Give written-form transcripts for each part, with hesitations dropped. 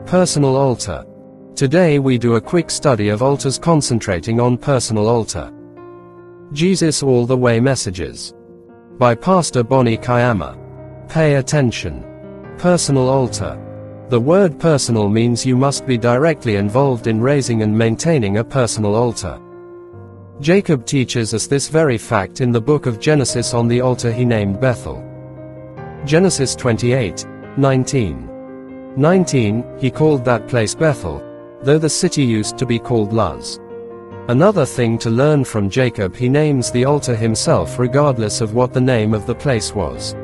Personal altar. Today we do a quick study of altars concentrating on personal altar. Jesus All the Way Messages. By Pastor Bonnie Kayama. Pay attention. Personal altar. The word personal means you must be directly involved in raising and maintaining a personal altar. Jacob teaches us this very fact in the book of Genesis on the altar he named Bethel. Genesis 28:19. 19, he called that place Bethel, though the city used to be called Luz. Another thing to learn from Jacob, he names the altar himself regardless of what the name of the place was.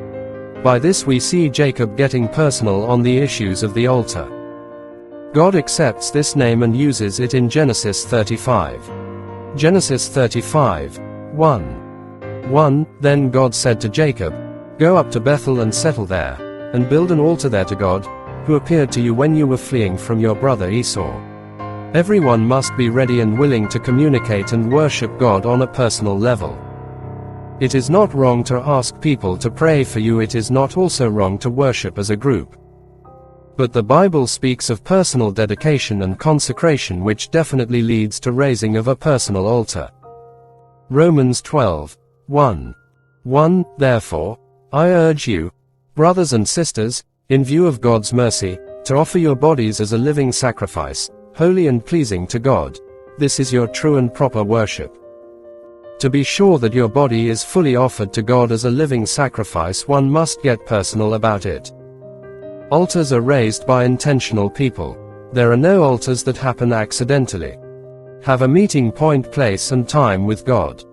By this we see Jacob getting personal on the issues of the altar. God accepts this name and uses it in Genesis 35. Genesis 35:1. Then God said to Jacob, "Go up to Bethel and settle there, and build an altar there to God, who appeared to you when you were fleeing from your brother Esau." Everyone must be ready and willing to communicate and worship God on a personal level. It is not wrong to ask people to pray for you. It is not also wrong to worship as a group. But the Bible speaks of personal dedication and consecration, which definitely leads to raising of a personal altar. Romans 12:1. Therefore, I urge you, brothers and sisters, in view of God's mercy, to offer your bodies as a living sacrifice, holy and pleasing to God. This is your true and proper worship. To be sure that your body is fully offered to God as a living sacrifice, one must get personal about it. Altars are raised by intentional people. There are no altars that happen accidentally. Have a meeting point, place and time with God.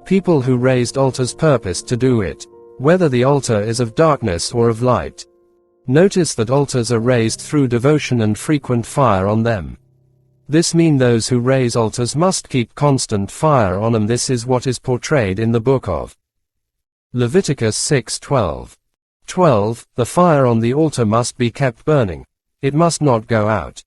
People who raised altars purposed to do it, whether the altar is of darkness or of light. Notice that altars are raised through devotion and frequent fire on them. This means those who raise altars must keep constant fire on them. This is what is portrayed in the book of Leviticus 6:12. The fire on the altar must be kept burning. It must not go out.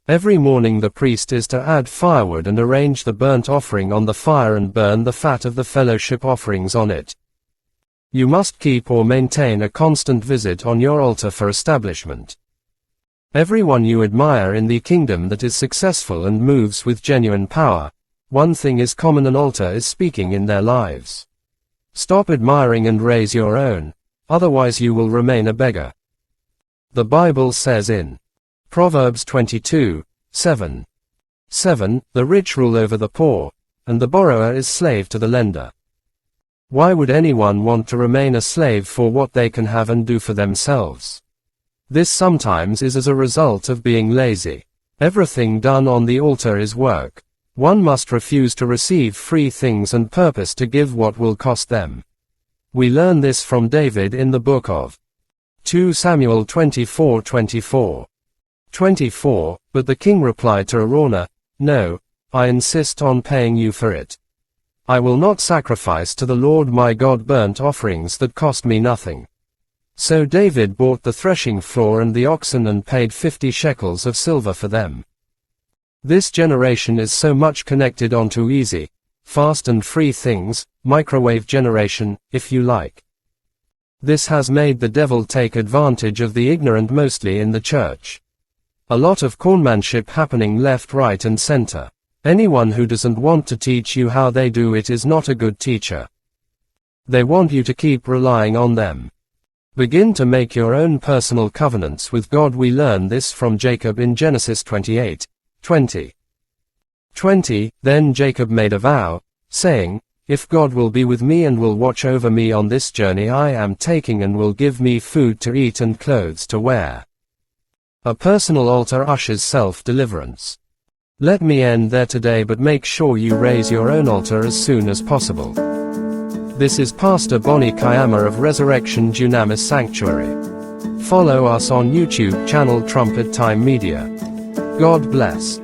Every morning the priest is to add firewood and arrange the burnt offering on the fire and burn the fat of the fellowship offerings on it. You must keep or maintain a constant visit on your altar for establishment. Everyone you admire in the kingdom that is successful and moves with genuine power, one thing is common: an altar is speaking in their lives. Stop admiring and raise your own, otherwise you will remain a beggar. The Bible says in Proverbs 22:7, the rich rule over the poor, and the borrower is slave to the lender. Why would anyone want to remain a slave for what they can have and do for themselves? This sometimes is as a result of being lazy. Everything done on the altar is work. One must refuse to receive free things and purpose to give what will cost them. We learn this from David in the book of 2 Samuel 24:24. But the king replied to Araunah, "No, I insist on paying you for it. I will not sacrifice to the Lord my God burnt offerings that cost me nothing." So David bought the threshing floor and the oxen and paid 50 shekels of silver for them. This generation is so much connected onto easy, fast and free things, microwave generation, if you like. This has made the devil take advantage of the ignorant, mostly in the church. A lot of cornmanship happening left, right and center. Anyone who doesn't want to teach you how they do it is not a good teacher. They want you to keep relying on them. Begin to make your own personal covenants with God. We learn this from Jacob in Genesis 28:20. Then Jacob made a vow, saying, "If God will be with me and will watch over me on this journey I am taking and will give me food to eat and clothes to wear." A personal altar ushers self-deliverance. Let me end there today, but make sure you raise your own altar as soon as possible. This is Pastor Bonnie Kayama of Resurrection Dunamis Sanctuary. Follow us on YouTube channel Trumpet Time Media. God bless.